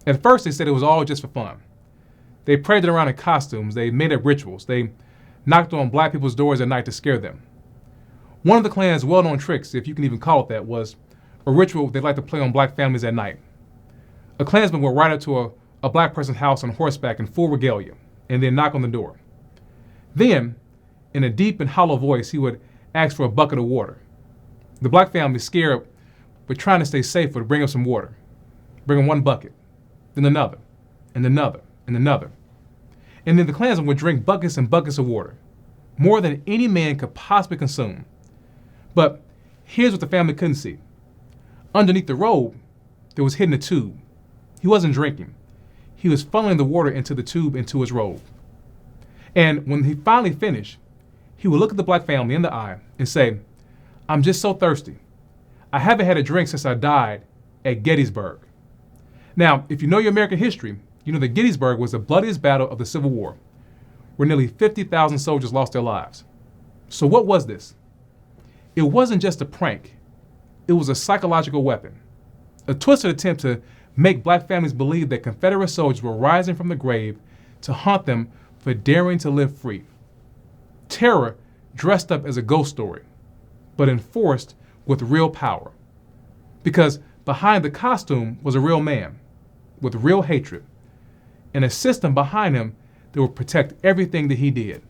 At first, they said it was all just for fun. They paraded around in costumes, they made up rituals, they knocked on black people's doors at night to scare them. One of the Klan's well-known tricks, if you can even call it that, was a ritual they liked to play on black families at night. A Klansman would ride up to a black person's house on horseback in full regalia and then knock on the door. Then, in a deep and hollow voice, he would ask for a bucket of water. The black family, scared but trying to stay safe, would bring him some water. Bring him one bucket, then another, and another, and another. And then the Klansman would drink buckets and buckets of water, more than any man could possibly consume. But here's what the family couldn't see. Underneath the robe, there was hidden a tube. He wasn't drinking. He was funneling the water into the tube into his robe. And when he finally finished, he would look at the black family in the eye and say, "I'm just so thirsty. I haven't had a drink since I died at Gettysburg." Now, if you know your American history, you know that Gettysburg was the bloodiest battle of the Civil War, where nearly 50,000 soldiers lost their lives. So what was this? It wasn't just a prank. It was a psychological weapon, a twisted attempt to make black families believe that Confederate soldiers were rising from the grave to haunt them for daring to live free. Terror dressed up as a ghost story, but enforced with real power. Because behind the costume was a real man with real hatred and a system behind him that would protect everything that he did.